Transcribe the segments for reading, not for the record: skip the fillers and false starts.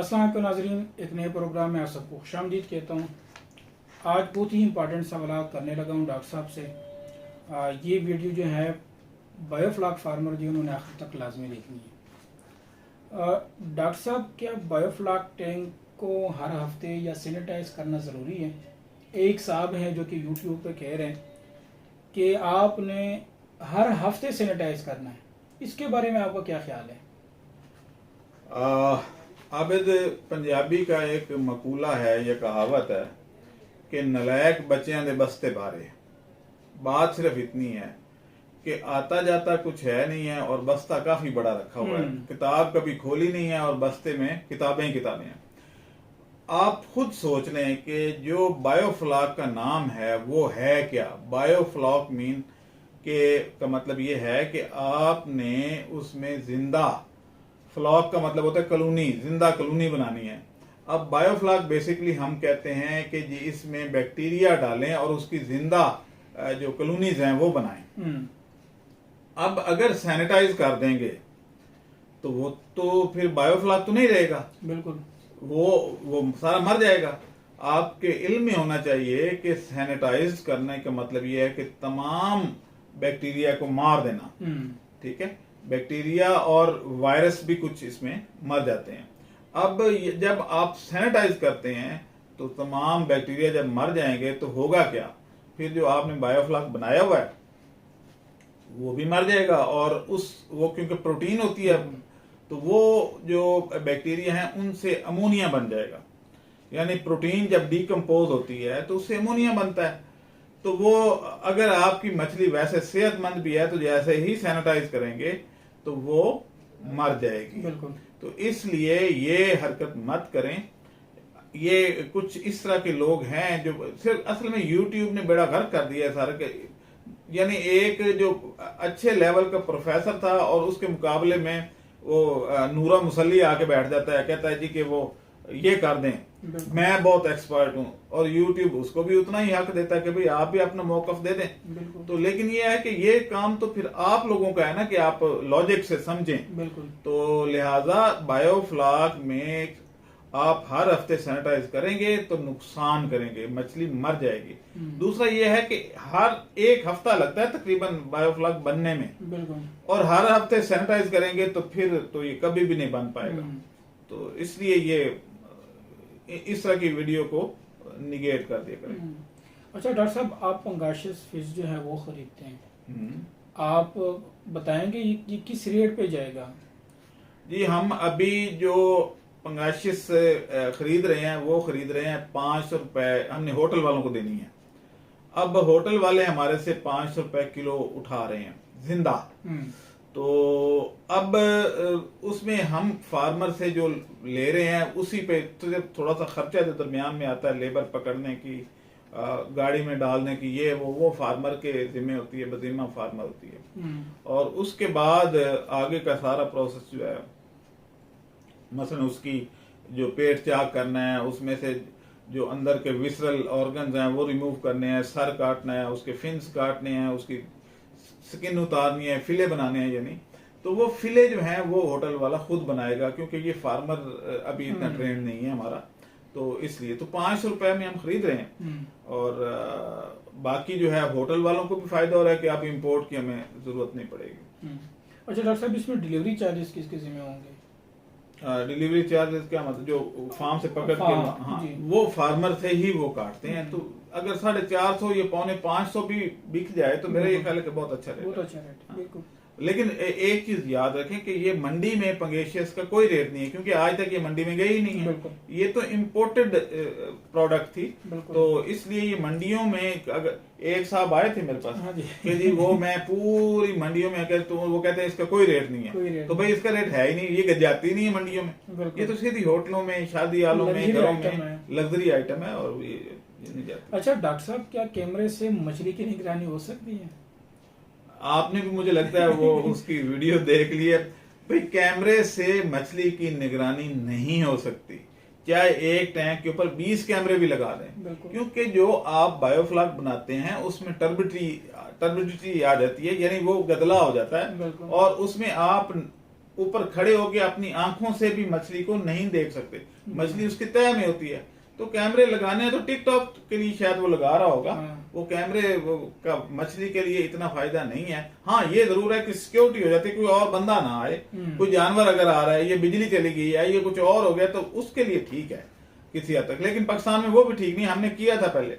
अस्सलाम वालेकुम नाज़रीन, एक नए प्रोग्राम में आप सबको खुशामदीद कहता हूँ। आज बहुत ही इंपॉर्टेंट सवाल करने लगा हूँ डॉक्टर साहब से। ये वीडियो जो है बायोफ्लॉक फार्मर जो उन्होंने आखिर तक लाजमी देखनी है। डॉक्टर साहब, क्या बायोफ्लॉक टैंक को हर हफ्ते या सैनिटाइज करना ज़रूरी है? एक साहब हैं जो कि यूट्यूब पे कह रहे हैं कि आपने हर हफ्ते सैनिटाइज करना है, इसके बारे में आपका क्या ख्याल है? आबिद, पंजाबी का एक मकूला है, यह कहावत है कि नलायक बच्चों दे बस्ते बारे। बात सिर्फ इतनी है कि आता जाता कुछ है नहीं है और बस्ता काफी बड़ा रखा हुआ है। किताब कभी खोली नहीं है और बस्ते में किताबें ही किताबें हैं। आप खुद सोच लें कि जो बायोफ्लॉक का नाम है वो है क्या। बायोफ्लॉक मीन के का मतलब ये है कि आपने उसमें जिंदा, फ्लॉक का मतलब होता है कॉलोनी, जिंदा कॉलोनी बनानी है। अब बायोफ्लॉक बेसिकली हम कहते हैं कि जी इसमें बैक्टीरिया डालें और उसकी जिंदा जो कॉलोनीज हैं वो बनाएं। अब अगर सैनिटाइज कर देंगे तो वो तो फिर बायोफ्लॉक तो नहीं रहेगा, बिल्कुल वो सारा मर जाएगा। आपके इल्म में होना चाहिए कि सैनिटाइज करने का मतलब ये है कि तमाम बैक्टीरिया को मार देना। ठीक है, बैक्टीरिया और वायरस भी कुछ इसमें मर जाते हैं। अब जब आप सैनिटाइज करते हैं तो तमाम बैक्टीरिया जब मर जाएंगे तो होगा क्या, फिर जो आपने बायोफ्लॉक बनाया हुआ है वो भी मर जाएगा। और वो क्योंकि प्रोटीन होती है तो वो जो बैक्टीरिया हैं उनसे अमोनिया बन जाएगा। यानी प्रोटीन जब डिकम्पोज होती है तो उससे अमोनिया बनता है। तो वो अगर आपकी मछली वैसे सेहतमंद भी है तो जैसे ही सैनिटाइज करेंगे तो वो मर जाएगी। बिल्कुल। तो इसलिए ये हरकत मत करें। ये कुछ इस तरह के लोग हैं जो सिर्फ असल में यूट्यूब ने बेड़ा गर्क कर दिया है सारा। यानी एक जो अच्छे लेवल का प्रोफेसर था और उसके मुकाबले में वो नूरा मुसल्ली आके बैठ जाता है, कहता है जी कि वो ये कर दें, मैं बहुत एक्सपर्ट हूं, और यूट्यूब उसको भी उतना ही हक देता है कि भाई आप भी अपना मौकफ दे दें। तो लेकिन ये है कि ये काम तो फिर आप लोगों का है ना कि आप लॉजिक से समझें। बिल्कुल। तो लिहाजा बायोफ्लॉक में आप हर हफ्ते सैनिटाइज करेंगे तो नुकसान करेंगे, मछली मर जाएगी। दूसरा ये है कि हर एक हफ्ता लगता है तकरीबन बायोफ्लॉक बनने में। बिल्कुल। और हर हफ्ते सैनिटाइज करेंगे तो फिर तो ये कभी भी नहीं बन पाएगा। तो इसलिए ये इस तरह की वीडियो को निगेट कर दिया करें। अच्छा डॉक्टर साहब, आप पंगाशिस फिश जो है वो खरीदते हैं, आप बताएंगे ये किस रेट पे जाएगा? जी, हम अभी जो पंगाशिस खरीद रहे हैं वो खरीद रहे हैं 500 रुपए, हमने होटल वालों को देनी है। अब होटल वाले हमारे से 500 रुपए किलो उठा रहे हैं जिंदा। तो अब उसमें हम फार्मर से जो ले रहे हैं उसी पे तो थोड़ा सा खर्चा जो दरमियान में आता है, लेबर पकड़ने की, गाड़ी में डालने की, ये वो फार्मर के जिम्मे होती है, बजीमा फार्मर होती है। और उसके बाद आगे का सारा प्रोसेस जो है, मसलन उसकी जो पेट चाक करना है, उसमें से जो अंदर के विसरल ऑर्गन्स हैं वो रिमूव करने हैं, सर काटना है, उसके फिन्स काटने हैं, उसकी स्किन उतारनी है, फिले बनाने हैं। यानी तो वो फिले जो हैं वो होटल वाला खुद बनाएगा, क्योंकि ये फार्मर अभी इतना ट्रेंड नहीं है हमारा। तो इसलिए तो 500 रुपए में हम खरीद रहे हैं। और बाकी जो है होटल वालों को भी फायदा हो रहा है कि आप इंपोर्ट की हमें जरूरत नहीं पड़ेगी। अच्छा डॉक्टर साहब, इसमें डिलीवरी चार्जेस किसके जिम्मे होंगे? डिलीवरी चार्जेस क्या मतलब, जो फार्म से पकड़ के, हाँ वो फार्मर से ही वो काटते हैं। तो अगर 450 या 450 भी बिक जाए तो मेरा ये ख्याल है कि बहुत अच्छा रहेगा। बहुत अच्छा रेट, बिल्कुल। लेकिन एक चीज याद रखें कि ये मंडी में पंगेशियस का कोई रेट नहीं है, क्योंकि आज तक ये मंडी में गई ही नहीं है। ये तो इम्पोर्टेड प्रोडक्ट थी। तो इसलिए ये मंडियों में, अगर एक साहब आए थे मेरे पास कि जी वो मैं पूरी मंडियों में अगर तो वो कहते हैं इसका कोई रेट नहीं है, तो भाई इसका रेट है ही नहीं, ये जाती नहीं है मंडियों में। ये तो सीधी होटलों में, शादी आलों में, घरों में लग्जरी आइटम है और ये नहीं जाती। अच्छा डॉक्टर साहब, क्या कैमरे से मछली की निगरानी हो सकती है? आपने भी मुझे लगता है वो उसकी वीडियो देख ली है। भाई कैमरे से मछली की निगरानी नहीं हो सकती, चाहे एक टैंक के ऊपर 20 कैमरे भी लगा दें, क्योंकि जो आप बायोफ्लॉक बनाते हैं उसमें टर्बिडिटी आ जाती है, यानी वो गदला हो जाता है। और उसमें आप ऊपर खड़े होके अपनी आंखों से भी मछली को नहीं देख सकते, मछली उसकी तह में होती है। तो कैमरे लगाने हैं तो टिकटॉक के लिए शायद वो लगा रहा होगा, वो कैमरे का मछली के लिए इतना फायदा नहीं है। हाँ, ये जरूर है कि सिक्योरिटी हो जाती है, कोई और बंदा ना आए, कोई जानवर अगर आ रहा है, ये बिजली चली गई है, ये कुछ और हो गया, तो उसके लिए ठीक है किसी हद तक। लेकिन पाकिस्तान में वो भी ठीक नहीं, हमने किया था पहले,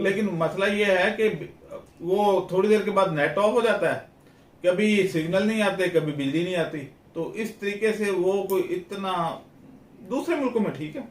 लेकिन मसला ये है कि वो थोड़ी देर के बाद नेट ऑफ हो जाता है, कभी सिग्नल नहीं आते, कभी बिजली नहीं आती। तो इस तरीके से वो कोई इतना, दूसरे मुल्कों में ठीक है,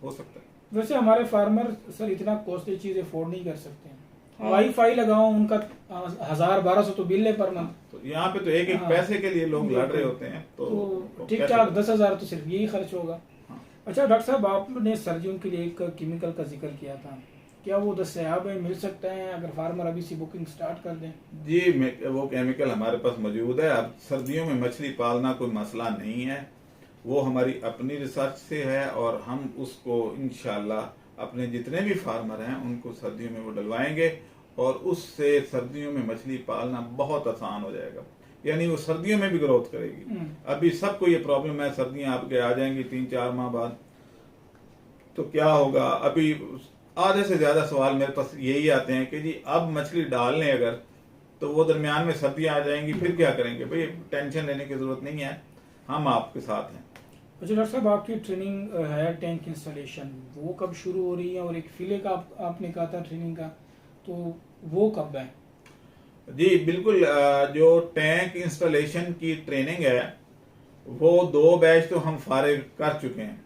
हो सकता है। वैसे हमारे फार्मर सर इतना कॉस्टली चीज अफोर्ड नहीं कर सकते हैं। वाईफाई लगाओ, उनका 1000-1200 तो बिल है पर मंथ। तो यहाँ पे तो एक एक पैसे के लिए लोग लड़ रहे होते हैं, तो ठीक ठाक 10,000 तो सिर्फ यही खर्च होगा। अच्छा डॉक्टर साहब, आपने सर्दियों के लिए एक केमिकल का जिक्र किया था, क्या वो दस्तयाब है, मिल सकता है अगर फार्मर अभी से बुकिंग स्टार्ट कर दें? जी, वो केमिकल हमारे पास मौजूद है। अब सर्दियों में मछली पालना कोई मसला नहीं है, वो हमारी अपनी रिसर्च से है और हम उसको इंशाल्लाह अपने जितने भी फार्मर हैं उनको सर्दियों में वो डलवाएंगे और उससे सर्दियों में मछली पालना बहुत आसान हो जाएगा, यानी वो सर्दियों में भी ग्रोथ करेगी। अभी सबको ये प्रॉब्लम है, सर्दियां आपके आ जाएंगी 3-4 माह बाद, तो क्या होगा? अभी आधे से ज्यादा सवाल मेरे पास यही आते हैं कि जी अब मछली डाल लें अगर, तो वो दरमियान में सर्दियां आ जाएंगी, फिर क्या करेंगे? भाई टेंशन लेने की जरूरत नहीं है, हम आपके साथ हैं। अच्छा डॉक्टर साहब, आपकी ट्रेनिंग है टैंक इंस्टॉलेशन, वो कब शुरू हो रही है? और एक फिले का आपने कहा था ट्रेनिंग का, तो वो कब है? जी बिल्कुल, जो टैंक इंस्टॉलेशन की ट्रेनिंग है वो 2 बैच तो हम फारिग कर चुके हैं,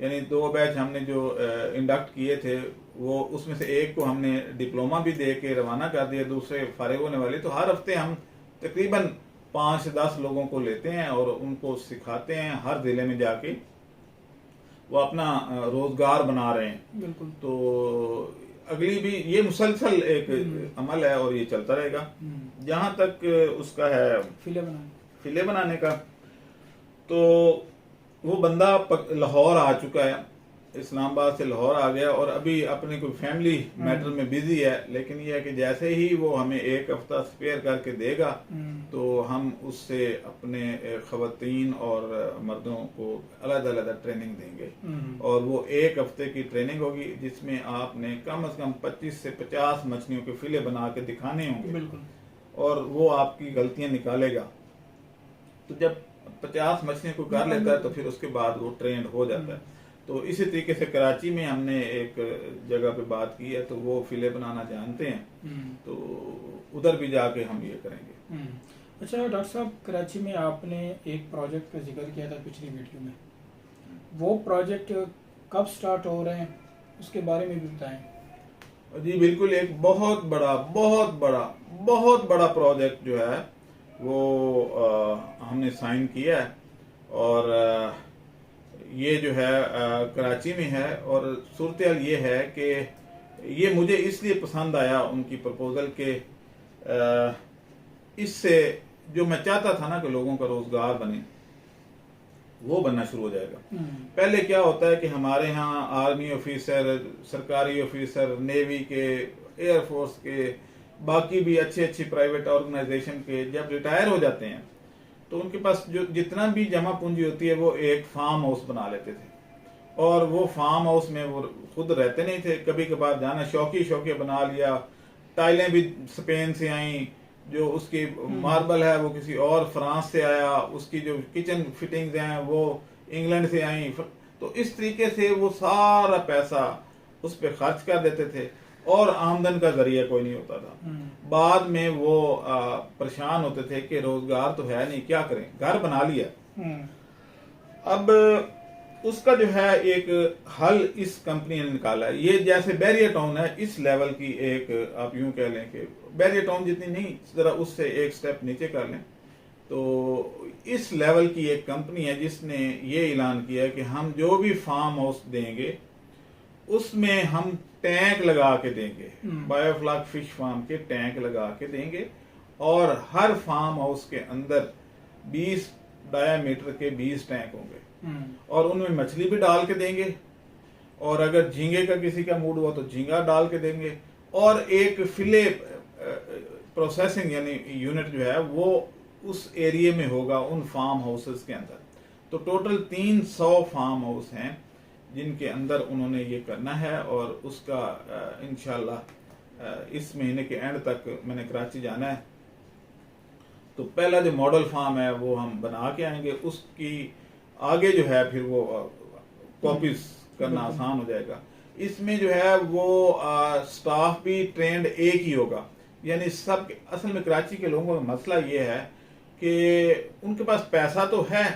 यानी 2 बैच हमने जो इंडक्ट किए थे वो, उसमें से एक को हमने डिप्लोमा भी दे के रवाना कर दिया, दूसरे फारिग होने वाले। तो हर हफ्ते हम तकरीबन 5 से 10 लोगों को लेते हैं और उनको सिखाते हैं, हर जिले में जाके वो अपना रोजगार बना रहे हैं। बिल्कुल। तो अगली भी ये मुसलसल एक अमल है और ये चलता रहेगा जहां तक उसका है फिले बनाने का। तो वो बंदा लाहौर आ चुका है, इस्लामाबाद से लाहौर आ गया और अभी अपने कोई फैमिली मैटर में बिजी है, लेकिन ये है कि जैसे ही वो हमें 1 हफ्ता स्पेयर करके देगा तो हम उससे अपने खवातीन और मर्दों को अलग अलग ट्रेनिंग देंगे और वो 1 हफ्ते की ट्रेनिंग होगी जिसमें आपने कम से कम 25 से 50 मछलियों के फिले बना के दिखाने होंगे और वो आपकी गलतियां निकालेगा। तो जब 50 मछलियां कोई कर लेता है तो फिर उसके बाद वो ट्रेंड हो जाता है। तो इसी तरीके से कराची में हमने एक जगह पे बात की है, तो वो फिले बनाना जानते हैं, तो उधर भी जाके हम ये करेंगे। अच्छा डॉक्टर साहब, कराची में आपने एक प्रोजेक्ट का जिक्र किया था पिछली वीडियो में, वो प्रोजेक्ट कब स्टार्ट हो रहे हैं उसके बारे में भी बताएं। जी बिल्कुल, एक बहुत बड़ा प्रोजेक्ट जो है वो हमने साइन किया है और ये जो है कराची में है। और सूरत ये है कि ये मुझे इसलिए पसंद आया उनकी प्रपोजल के, इससे जो मैं चाहता था ना कि लोगों का रोजगार बने, वो बनना शुरू हो जाएगा। पहले क्या होता है कि हमारे यहाँ आर्मी ऑफिसर, सरकारी ऑफिसर, नेवी के, एयरफोर्स के, बाकी भी अच्छी प्राइवेट ऑर्गेनाइजेशन के जब रिटायर हो जाते हैं तो उनके पास जो जितना भी जमा पूंजी होती है वो एक फार्म हाउस बना लेते थे और वो फार्म हाउस में वो खुद रहते नहीं थे, कभी कभार जाना शौकी बना लिया। टाइलें भी स्पेन से आई, जो उसकी मार्बल है वो किसी और फ्रांस से आया, उसकी जो किचन फिटिंग्स हैं वो इंग्लैंड से आई। तो इस तरीके से वो सारा पैसा उस पर खर्च कर देते थे और आमदन का जरिया कोई नहीं होता था। बाद में वो परेशान होते थे कि रोजगार तो है नहीं, क्या करें, घर बना लिया। अब उसका जो है एक हल इस कंपनी ने निकाला है। ये जैसे बैरियर टाउन है, इस लेवल की एक, आप यूं कह लें कि बैरियर टाउन जितनी नहीं, जरा उससे एक स्टेप नीचे कर लें, तो इस लेवल की एक कंपनी है जिसने ये ऐलान किया है कि हम जो भी फार्म हाउस देंगे उसमें हम टैंक लगा के देंगे, बायोफ्लॉक फिश फार्म के टैंक लगा के देंगे और हर फार्म हाउस के अंदर 20 डायामीटर के 20 टैंक होंगे और उनमें मछली भी डाल के देंगे और अगर झींगे का किसी का मूड हुआ तो झींगा डाल के देंगे और एक फिले प्रोसेसिंग यानी यूनिट जो है वो उस एरिया में होगा, उन फार्म हाउसेस के अंदर। तो टोटल 300 फार्म हाउस हैं जिनके अंदर उन्होंने ये करना है, और उसका इंशाल्लाह इस महीने के एंड तक मैंने कराची जाना है। तो पहला जो मॉडल फार्म है वो हम बना के आएंगे, उसकी आगे जो है फिर वो कॉपीज करना आसान हो जाएगा। इसमें जो है वो स्टाफ भी ट्रेंड एक ही होगा, यानी सब। असल में कराची के लोगों का मसला ये है कि उनके पास पैसा तो है,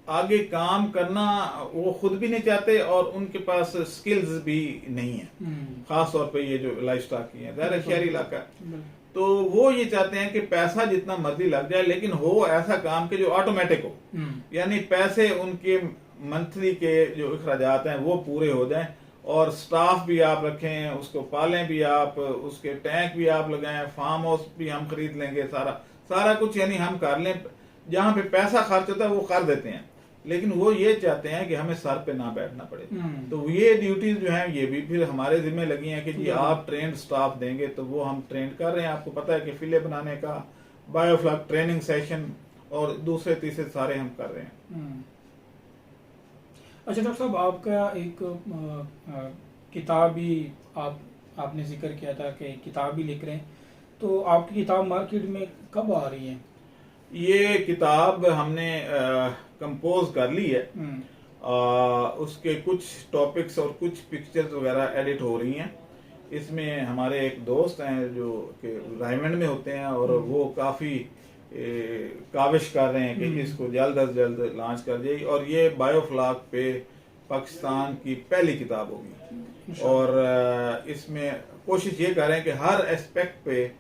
आगे काम करना वो खुद भी नहीं चाहते, और उनके पास स्किल्स भी नहीं है, खास तौर पे ये जो लाइफ स्टाइल की है, ज़ाहिर शहरी इलाका। तो वो ये चाहते हैं कि पैसा जितना मर्जी लग जाए, लेकिन हो ऐसा काम के जो ऑटोमेटिक हो, यानी पैसे उनके मंथली के जो अखराजात हैं वो पूरे हो जाएं, और स्टाफ भी आप रखें, उसको पालें भी आप, उसके टैंक भी आप लगाएं, फार्म हाउस भी हम खरीद लेंगे, सारा कुछ यानी हम कर लें। जहां पे पैसा खर्च होता है वो कर देते हैं, लेकिन वो ये चाहते हैं कि हमें सर पे ना बैठना पड़े। तो ये ड्यूटीज जो हैं ये भी फिर हमारे जिम्मे लगी हैं कि जी आप ट्रेंड स्टाफ देंगे, तो वो हम ट्रेंड कर रहे हैं। आपको पता है कि फिले बनाने का, बायोफ्लॉक ट्रेनिंग सेशन और दूसरे तीसरे सारे हम कर रहे हैं। अच्छा डॉक्टर साहब, आपका एक किताब भी आपने जिक्र किया था कि किताब भी लिख रहे हैं, तो आपकी किताब मार्केट में कब आ रही है? ये किताब हमने कंपोज कर ली है, उसके कुछ टॉपिक्स और कुछ पिक्चर्स वगैरह एडिट हो रही हैं। इसमें हमारे एक दोस्त हैं जो कि रायमंड में होते हैं, और वो काफ़ी काविश कर रहे हैं कि इसको जल्द अज जल्द लॉन्च कर जाए, और ये बायोफ्लॉक पे पाकिस्तान की पहली किताब होगी। और इसमें कोशिश ये कर रहे हैं कि हर एस्पेक्ट पे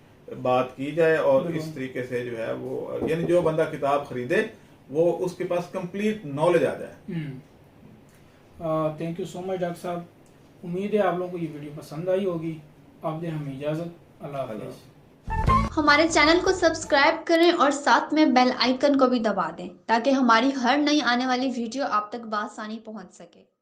बात की जाए, और इस तरीके से जो है वो, यानी जो बंदा किताब खरीदे वो उसके पास कंप्लीट नॉलेज आ जाए। Thank you so much doctor साहब। उम्मीद है आप लोगों को ये वीडियो पसंद आई होगी। आप दें हमें इजाज़त। अल्लाह हाफ़िज़। हमारे चैनल को सब्सक्राइब करें और साथ में बेल आइकन को भी दबा दें, ताकि हमारी हर नई आने वाली वीडियो आप तक बआसानी पहुंच सके।